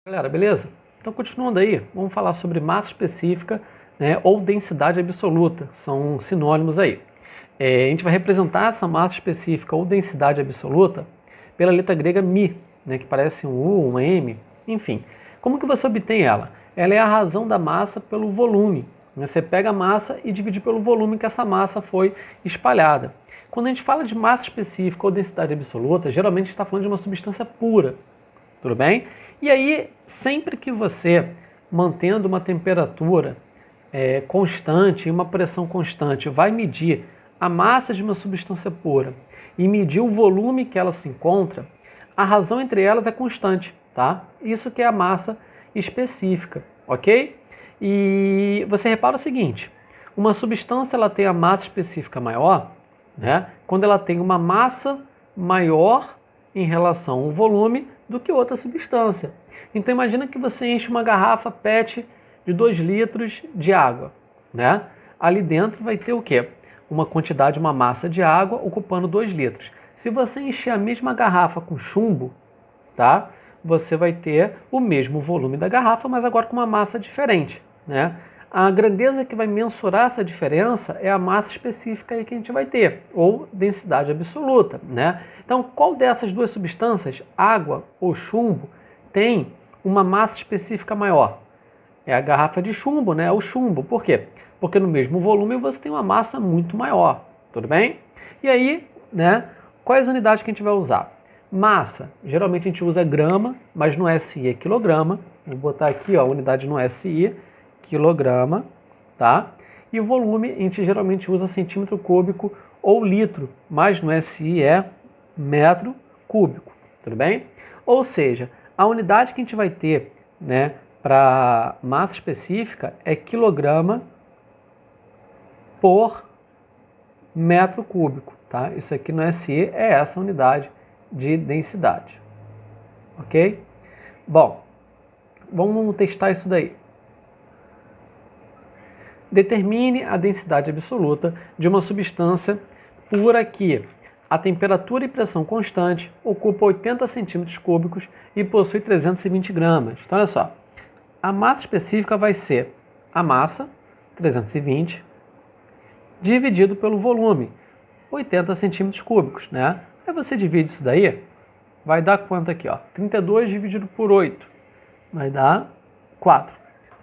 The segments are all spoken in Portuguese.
Galera, beleza? Então, continuando aí, vamos falar sobre massa específica, né, ou densidade absoluta, são sinônimos aí. A gente vai representar essa massa específica ou densidade absoluta pela letra grega μ, né, que parece um U, um M, enfim. Como que você obtém ela? Ela é a razão da massa pelo volume. Né? Você pega a massa e divide pelo volume que essa massa foi espalhada. Quando a gente fala de massa específica ou densidade absoluta, geralmente a gente está falando de uma substância pura. Tudo bem? E aí, sempre que você, mantendo uma temperatura constante e uma pressão constante, vai medir a massa de uma substância pura e medir o volume que ela se encontra, a razão entre elas é constante, tá? Isso que é a massa específica, ok? E você repara o seguinte, uma substância ela tem a massa específica maior, né, quando ela tem uma massa maior em relação ao volume do que outra substância. Então imagina que você enche uma garrafa PET de 2 litros de água, né? Ali dentro vai ter o quê? Uma quantidade, uma massa de água ocupando 2 litros. Se você encher a mesma garrafa com chumbo, tá? Você vai ter o mesmo volume da garrafa, mas agora com uma massa diferente, né? A grandeza que vai mensurar essa diferença é a massa específica aí que a gente vai ter, ou densidade absoluta, né? Então, qual dessas duas substâncias, água ou chumbo, tem uma massa específica maior? É a garrafa de chumbo, né? O chumbo. Por quê? Porque no mesmo volume você tem uma massa muito maior, tudo bem? E aí, né? Quais unidades que a gente vai usar? Massa, geralmente a gente usa grama, mas no SI é quilograma. Vou botar aqui, ó, a unidade no SI, quilograma, tá? E o volume a gente geralmente usa centímetro cúbico ou litro, mas no SI é metro cúbico, tudo bem? Ou seja, a unidade que a gente vai ter, né, para massa específica é quilograma por metro cúbico, tá? Isso aqui no SI é essa unidade de densidade, ok? Bom, vamos testar isso daí. Determine a densidade absoluta de uma substância pura que a temperatura e pressão constante ocupa 80 centímetros cúbicos e possui 320 gramas. Então, olha só, a massa específica vai ser a massa, 320, dividido pelo volume, 80 centímetros cúbicos, né? Aí você divide isso daí, vai dar quanto aqui, ó? 32 dividido por 8, vai dar 4.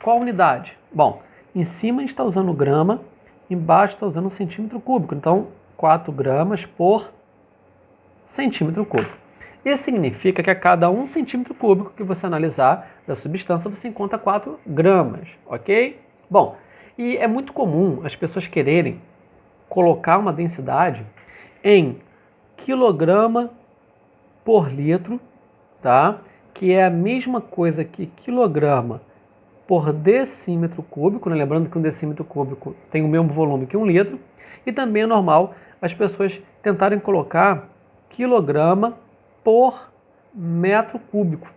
Qual unidade? Bom, em cima a gente está usando grama, embaixo está usando centímetro cúbico. Então, 4 gramas por centímetro cúbico. Isso significa que a cada 1 centímetro cúbico que você analisar da substância, você encontra 4 gramas, ok? Bom, e é muito comum as pessoas quererem colocar uma densidade em quilograma por litro, tá? Que é a mesma coisa que quilograma por decímetro cúbico, né? Lembrando que um decímetro cúbico tem o mesmo volume que 1 litro, e também é normal as pessoas tentarem colocar quilograma por metro cúbico,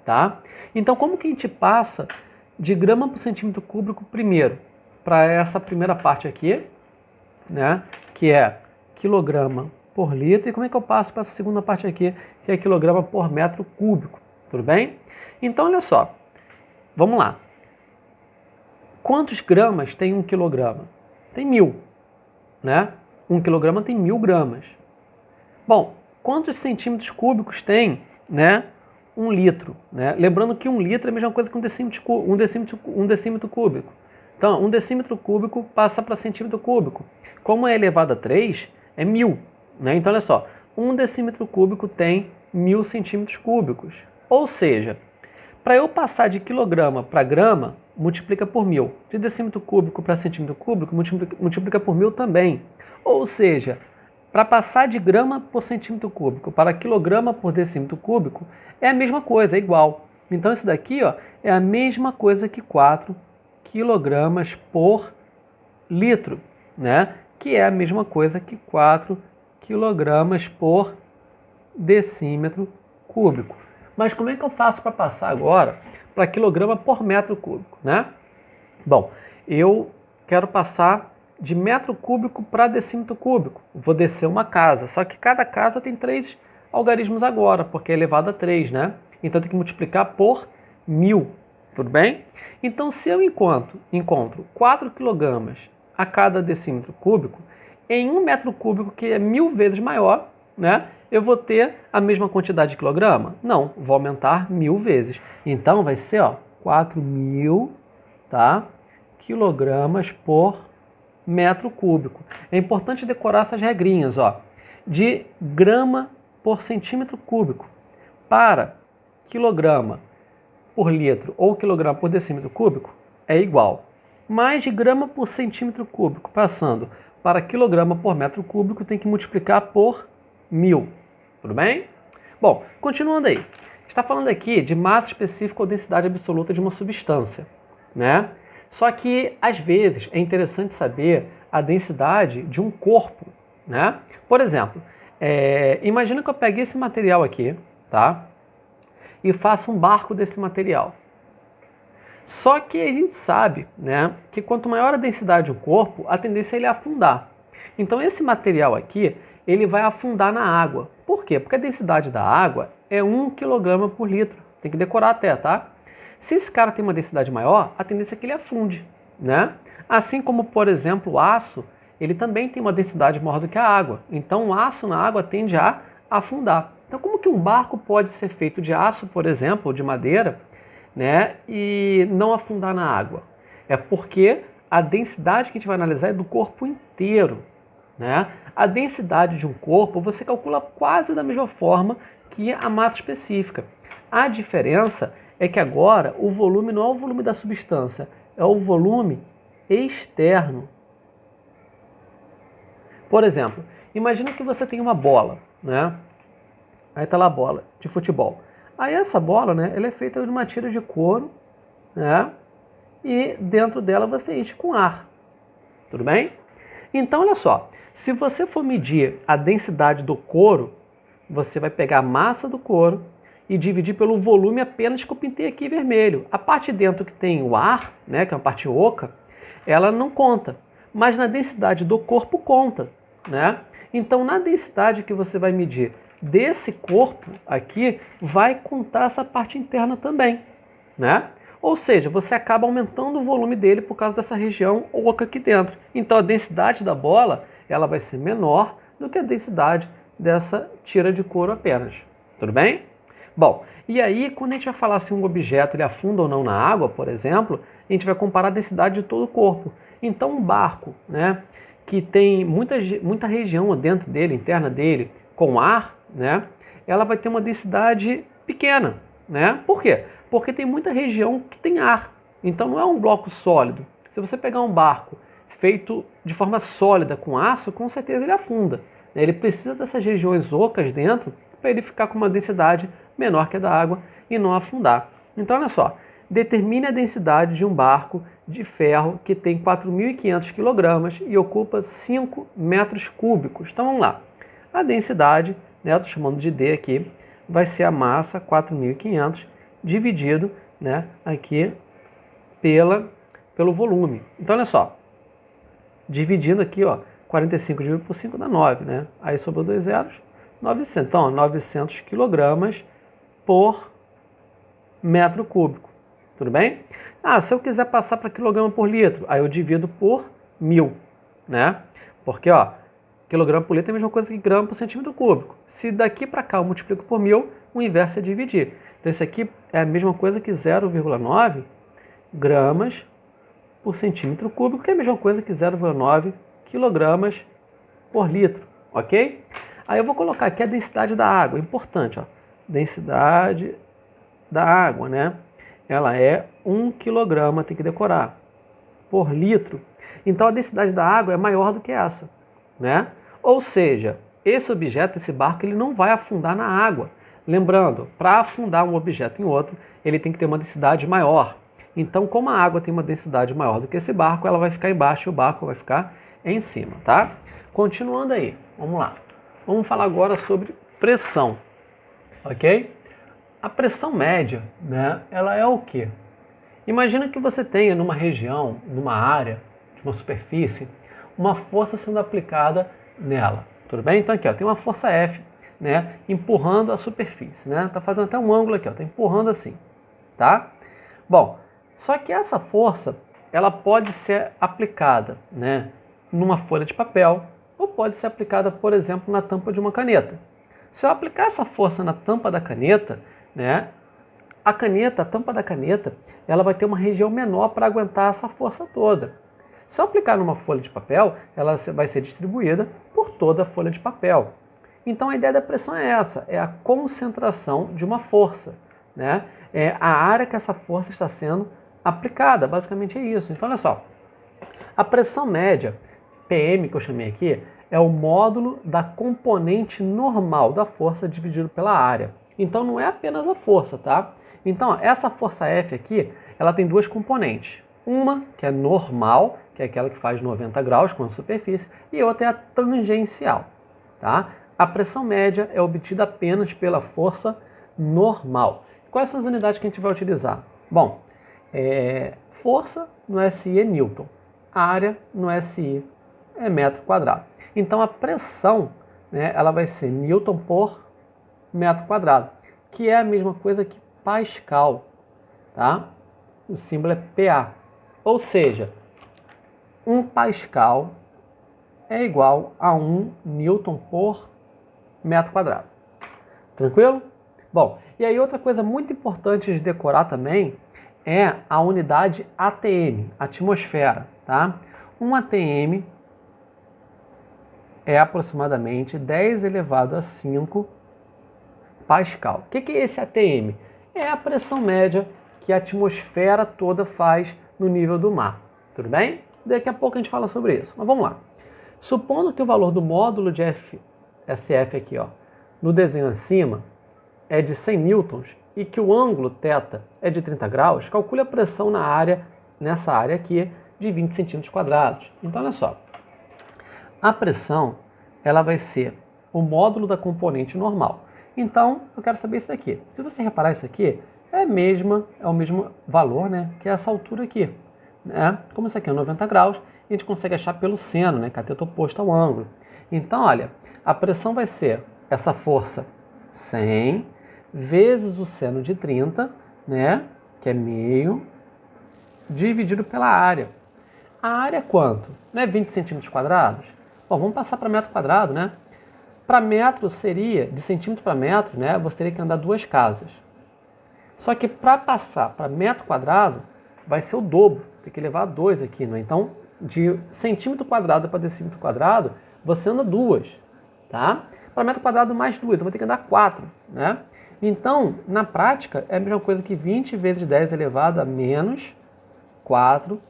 tá? Então, como que a gente passa de grama por centímetro cúbico primeiro para essa primeira parte aqui, né? Que é quilograma por litro, e como é que eu passo para essa segunda parte aqui, que é quilograma por metro cúbico, tudo bem? Então, olha só, vamos lá. Quantos gramas tem 1 quilograma? Tem 1000, né? 1 quilograma tem 1000 gramas. Bom, quantos centímetros cúbicos tem, né, 1 litro? Né? Lembrando que 1 litro é a mesma coisa que um decímetro cúbico. Então, 1 decímetro cúbico passa para centímetro cúbico. Como é elevado a 3, é 1000. Né? Então, olha só, 1 decímetro cúbico tem 1000 centímetros cúbicos. Ou seja, para eu passar de quilograma para grama, multiplica por 1000. De decímetro cúbico para centímetro cúbico, multiplica por 1000 também. Ou seja, para passar de grama por centímetro cúbico para quilograma por decímetro cúbico, é a mesma coisa, é igual. Então isso daqui, ó, é a mesma coisa que 4 quilogramas por litro, né? Que é a mesma coisa que 4 quilogramas por decímetro cúbico. Mas como é que eu faço para passar agora para quilograma por metro cúbico, né? Bom, eu quero passar de metro cúbico para decímetro cúbico. Vou descer uma casa, só que cada casa tem 3 algarismos agora, porque é elevado a 3, né? Então tem que multiplicar por 1000, tudo bem? Então, se eu encontro 4 kg a cada decímetro cúbico, em 1 metro cúbico, que é 1000 vezes maior, né, eu vou ter a mesma quantidade de quilograma? Não, vou aumentar 1000 vezes. Então, vai ser 4.000, tá, quilogramas por metro cúbico. É importante decorar essas regrinhas, de grama por centímetro cúbico para quilograma por litro ou quilograma por decímetro cúbico é igual. Mas de grama por centímetro cúbico passando para quilograma por metro cúbico tem que multiplicar por 1000. Tudo bem? Bom, continuando aí. Está falando aqui de massa específica ou densidade absoluta de uma substância, né? Só que, às vezes, é interessante saber a densidade de um corpo, né? Por exemplo, imagina que eu peguei esse material aqui, tá? E faço um barco desse material. Só que a gente sabe, né, que quanto maior a densidade de um corpo, a tendência é ele afundar. Então esse material aqui, ele vai afundar na água. Por quê? Porque a densidade da água é 1 kg por litro. Tem que decorar até, tá? Se esse cara tem uma densidade maior, a tendência é que ele afunde, né? Assim como, por exemplo, o aço, ele também tem uma densidade maior do que a água. Então o aço na água tende a afundar. Então como que um barco pode ser feito de aço, por exemplo, ou de madeira, né, e não afundar na água? É porque a densidade que a gente vai analisar é do corpo inteiro, né? A densidade de um corpo você calcula quase da mesma forma que a massa específica. A diferença é que agora o volume não é o volume da substância, é o volume externo. Por exemplo, imagina que você tem uma bola, né? Aí está lá a bola de futebol. Aí essa bola, né, ela é feita de uma tira de couro, né? E dentro dela você enche com ar. Tudo bem? Então, olha só. Se você for medir a densidade do couro, você vai pegar a massa do couro e dividir pelo volume apenas que eu pintei aqui vermelho. A parte de dentro que tem o ar, né, que é uma parte oca, ela não conta. Mas na densidade do corpo conta, né? Então, na densidade que você vai medir desse corpo aqui, vai contar essa parte interna também, né? Ou seja, você acaba aumentando o volume dele por causa dessa região oca aqui dentro. Então a densidade da bola, ela vai ser menor do que a densidade dessa tira de couro apenas. Tudo bem? Bom, e aí quando a gente vai falar se um objeto ele afunda ou não na água, por exemplo, a gente vai comparar a densidade de todo o corpo. Então um barco, né, que tem muita região dentro dele, interna dele, com ar, né, ela vai ter uma densidade pequena, né? Por quê? Porque tem muita região que tem ar. Então não é um bloco sólido. Se você pegar um barco feito de forma sólida com aço, com certeza ele afunda. Ele precisa dessas regiões ocas dentro para ele ficar com uma densidade menor que a da água e não afundar. Então olha só, determine a densidade de um barco de ferro que tem 4.500 kg e ocupa 5 metros cúbicos. Então vamos lá. A densidade, né, eu estou chamando de D aqui, vai ser a massa 4.500 dividido, né, aqui pelo volume. Então olha só, dividindo aqui, 45 dividido por 5 dá 9, né? Aí sobrou 2 zeros, 900. Então 900 kg por metro cúbico. Tudo bem? Se eu quiser passar para quilograma por litro, aí eu divido por 1000, né? Porque, quilograma por litro é a mesma coisa que grama por centímetro cúbico. Se daqui para cá eu multiplico por 1000, o inverso é dividir. Então isso aqui é a mesma coisa que 0,9 gramas por centímetro cúbico, que é a mesma coisa que 0,9 quilogramas por litro, ok? Aí eu vou colocar aqui a densidade da água, importante, densidade da água, né? Ela é 1 quilograma, tem que decorar, por litro. Então a densidade da água é maior do que essa, né? Ou seja, esse objeto, esse barco, ele não vai afundar na água. Lembrando, para afundar um objeto em outro, ele tem que ter uma densidade maior. Então, como a água tem uma densidade maior do que esse barco, ela vai ficar embaixo e o barco vai ficar em cima, tá? Continuando aí, vamos lá. Vamos falar agora sobre pressão, ok? A pressão média, né, ela é o quê? Imagina que você tenha numa região, numa área, de uma superfície, uma força sendo aplicada nela, tudo bem? Então aqui, tem uma força F, né, empurrando a superfície, né? Tá fazendo até um ângulo aqui, tá empurrando assim, tá? Bom, só que essa força, ela pode ser aplicada, né, numa folha de papel ou pode ser aplicada, por exemplo, na tampa de uma caneta. Se eu aplicar essa força na tampa da caneta, né, a tampa da caneta, ela vai ter uma região menor para aguentar essa força toda. Se eu aplicar numa folha de papel, ela vai ser distribuída por toda a folha de papel. Então a ideia da pressão é essa, é a concentração de uma força, né? É a área que essa força está sendo aplicada, basicamente é isso. Então olha só, a pressão média, PM que eu chamei aqui, é o módulo da componente normal da força dividido pela área. Então não é apenas a força, tá? Então ó, essa força F aqui, ela tem duas componentes. Uma que é normal, que é aquela que faz 90 graus com a superfície, e outra é a tangencial, tá? A pressão média é obtida apenas pela força normal. Quais são as unidades que a gente vai utilizar? Bom, força no SI é Newton, área no SI é metro quadrado. Então a pressão, né, ela vai ser Newton por metro quadrado, que é a mesma coisa que Pascal, tá? O símbolo é PA. Ou seja, 1 Pascal é igual a 1 Newton por metro quadrado. Tranquilo? Bom, e aí outra coisa muito importante de decorar também é a unidade ATM, atmosfera, tá? Um ATM é aproximadamente 10 elevado a 5 Pascal. O que é esse ATM? É a pressão média que a atmosfera toda faz no nível do mar. Tudo bem? Daqui a pouco a gente fala sobre isso. Mas vamos lá. Supondo que o valor do módulo de SF aqui, ó, no desenho acima, é de 100 newtons e que o ângulo θ é de 30 graus, calcule a pressão na área, nessa área aqui, de 20 centímetros quadrados. Então, olha só. A pressão, ela vai ser o módulo da componente normal. Então, eu quero saber isso aqui. Se você reparar isso aqui, é o mesmo valor, né, que essa altura aqui. Né? Como isso aqui é 90 graus, a gente consegue achar pelo seno, né, cateto oposto ao ângulo. Então, olha, a pressão vai ser essa força 100 vezes o seno de 30, né, que é meio, dividido pela área. A área é quanto? Não é 20 centímetros quadrados? Bom, vamos passar para metro quadrado, né? Para metro seria, de centímetro para metro, né, você teria que andar 2 casas. Só que para passar para metro quadrado, vai ser o dobro, tem que levar 2 aqui, né? Então, de centímetro quadrado para decímetro quadrado, você anda 2, tá? Para metro quadrado mais 2, então vai ter que andar 4, né? Então, na prática, é a mesma coisa que 20 vezes 10 elevado a menos 4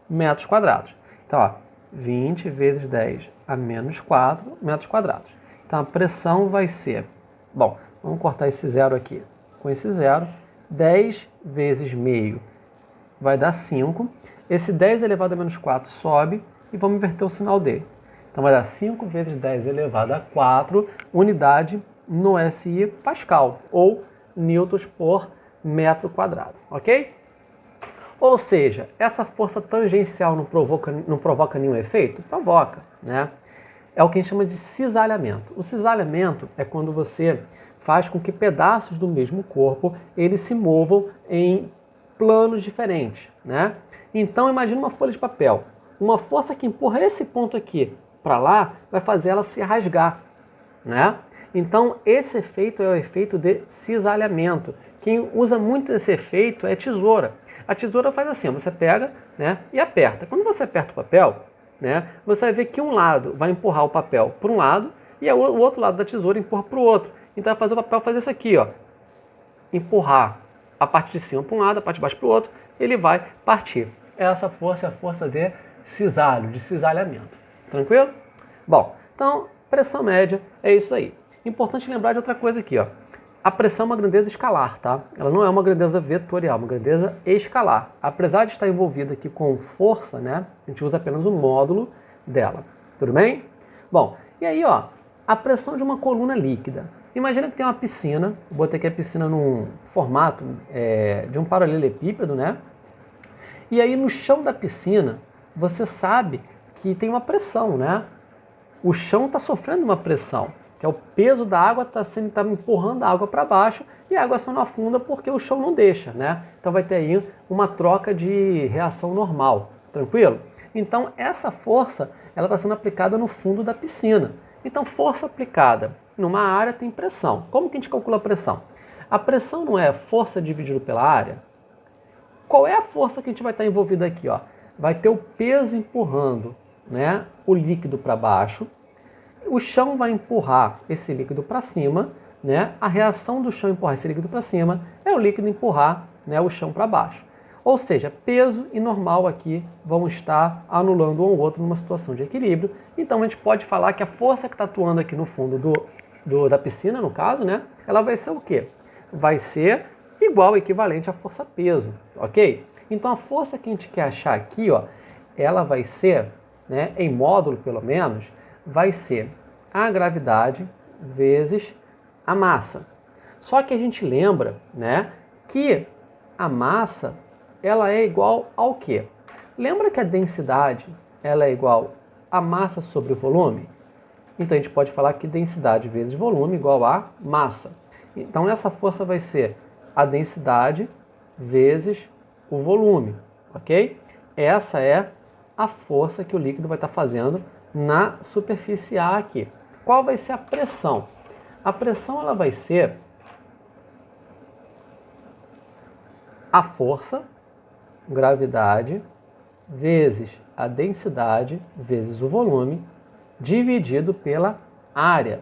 metros quadrados. Então, ó, 20 vezes 10 a menos 4 metros quadrados. Então, a pressão vai ser... Bom, vamos cortar esse zero aqui. Com esse zero, 10 vezes meio vai dar 5. Esse 10 elevado a menos 4 sobe e vamos inverter o sinal dele. Então, vai dar 5 vezes 10 elevado a 4 unidade no SI Pascal, ou newtons por metro quadrado, ok? Ou seja, essa força tangencial não provoca nenhum efeito? Provoca, né? É o que a gente chama de cisalhamento. O cisalhamento é quando você faz com que pedaços do mesmo corpo eles se movam em planos diferentes, né? Então imagine uma folha de papel. Uma força que empurra esse ponto aqui para lá vai fazer ela se rasgar, né? Então esse efeito é o efeito de cisalhamento. Quem usa muito esse efeito é tesoura. A tesoura faz assim, você pega, né, e aperta. Quando você aperta o papel, né, você vai ver que um lado vai empurrar o papel para um lado e o outro lado da tesoura empurra para o outro. Então vai fazer o papel fazer isso aqui, ó, empurrar a parte de cima para um lado, a parte de baixo para o outro, ele vai partir. Essa força é a força de cisalho, de cisalhamento. Tranquilo? Bom, então pressão média é isso aí. Importante lembrar de outra coisa aqui, ó. A pressão é uma grandeza escalar, tá? Ela não é uma grandeza vetorial, é uma grandeza escalar. Apesar de estar envolvida aqui com força, né? A gente usa apenas o módulo dela. Tudo bem? Bom, e aí, ó, a pressão de uma coluna líquida. Imagina que tem uma piscina, botei aqui a piscina num formato de um paralelepípedo, né? E aí no chão da piscina, você sabe que tem uma pressão, né? O chão está sofrendo uma pressão. que é o peso da água tá empurrando a água para baixo e a água só não afunda porque o chão não deixa, né? Então vai ter aí uma troca de reação normal, tranquilo? Então essa força, ela está sendo aplicada no fundo da piscina. Então força aplicada numa área tem pressão. Como que a gente calcula a pressão? A pressão não é força dividido pela área? Qual é a força que a gente vai estar envolvido aqui? Ó? Vai ter o peso empurrando, né, o líquido para baixo. O chão vai empurrar esse líquido para cima, né? A reação do chão empurrar esse líquido para cima é o líquido empurrar, né, o chão para baixo. Ou seja, peso e normal aqui vão estar anulando um ao outro numa situação de equilíbrio. Então a gente pode falar que a força que está atuando aqui no fundo da piscina, no caso, né, ela vai ser o quê? Vai ser igual, equivalente à força peso, ok? Então a força que a gente quer achar aqui, ó, ela vai ser, né, em módulo pelo menos, vai ser a gravidade vezes a massa. Só que a gente lembra, né, que a massa ela é igual ao quê? Lembra que a densidade ela é igual a massa sobre o volume? Então a gente pode falar que densidade vezes volume igual a massa. Então essa força vai ser a densidade vezes o volume, ok? Essa é a força que o líquido vai estar fazendo na superfície A aqui. Qual vai ser a pressão? A pressão ela vai ser a força, gravidade, vezes a densidade, vezes o volume, dividido pela área,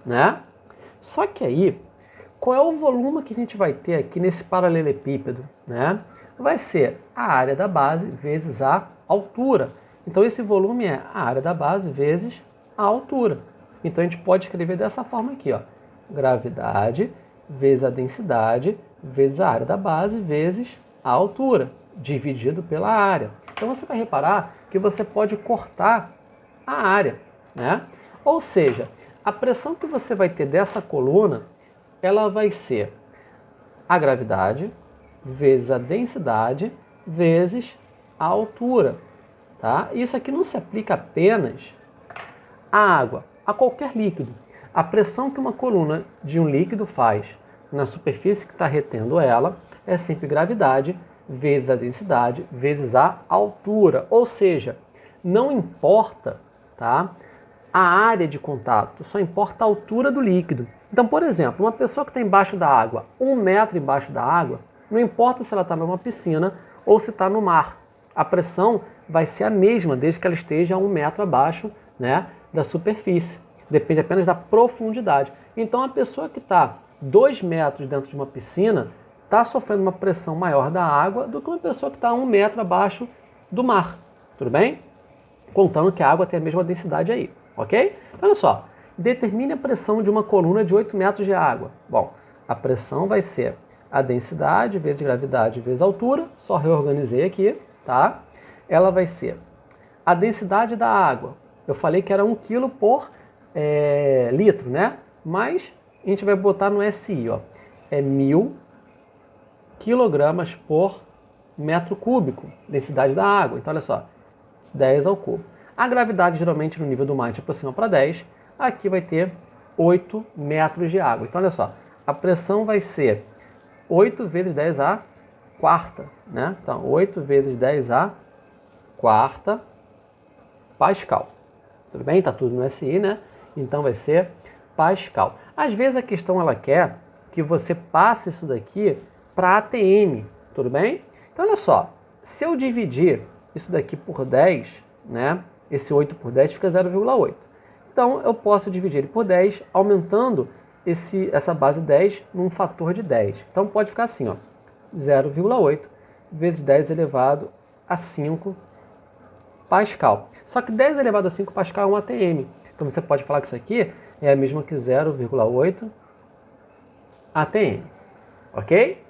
né? Só que aí, qual é o volume que a gente vai ter aqui nesse paralelepípedo, né? Vai ser a área da base vezes a altura. Então esse volume é a área da base vezes a altura. Então a gente pode escrever dessa forma aqui, ó. Gravidade vezes a densidade vezes a área da base vezes a altura, dividido pela área. Então você vai reparar que você pode cortar a área, né? Ou seja, a pressão que você vai ter dessa coluna, ela vai ser a gravidade vezes a densidade vezes a altura, tá? Isso aqui não se aplica apenas à água, a qualquer líquido. A pressão que uma coluna de um líquido faz na superfície que está retendo ela é sempre gravidade vezes a densidade vezes a altura. Ou seja, não importa, tá, a área de contato, só importa a altura do líquido. Então, por exemplo, uma pessoa que está embaixo da água, 1 metro embaixo da água, não importa se ela está numa piscina ou se está no mar. A pressão vai ser a mesma desde que ela esteja a 1 metro abaixo, né, da superfície. Depende apenas da profundidade. Então, a pessoa que está 2 metros dentro de uma piscina está sofrendo uma pressão maior da água do que uma pessoa que está a 1 metro abaixo do mar. Tudo bem? Contando que a água tem a mesma densidade aí, ok? Olha só, determine a pressão de uma coluna de 8 metros de água. Bom, a pressão vai ser a densidade vezes gravidade vezes altura, só reorganizei aqui, tá? Ela vai ser a densidade da água. Eu falei que era 1 kg por litro, né? Mas a gente vai botar no SI, ó. É 1000 quilogramas por metro cúbico, densidade da água. Então, olha só, 10 ao cubo. A gravidade, geralmente, no nível do mar, a gente aproxima para 10. Aqui vai ter 8 metros de água. Então, olha só, a pressão vai ser 8 vezes 10 à quarta, né? Então, 8 vezes 10 à quarta Pascal. Tudo bem? Tá tudo no SI, né? Então, vai ser Pascal. Às vezes, a questão, ela quer que você passe isso daqui para ATM, tudo bem? Então, olha só, se eu dividir isso daqui por 10, né? Esse 8 por 10 fica 0,8. Então, eu posso dividir ele por 10, aumentando essa base 10 num fator de 10. Então, pode ficar assim, ó, 0,8 vezes 10 elevado a 5 Pascal. Só que 10 elevado a 5 Pascal é um ATM. Então, você pode falar que isso aqui é a mesma que 0,8 ATM. Ok?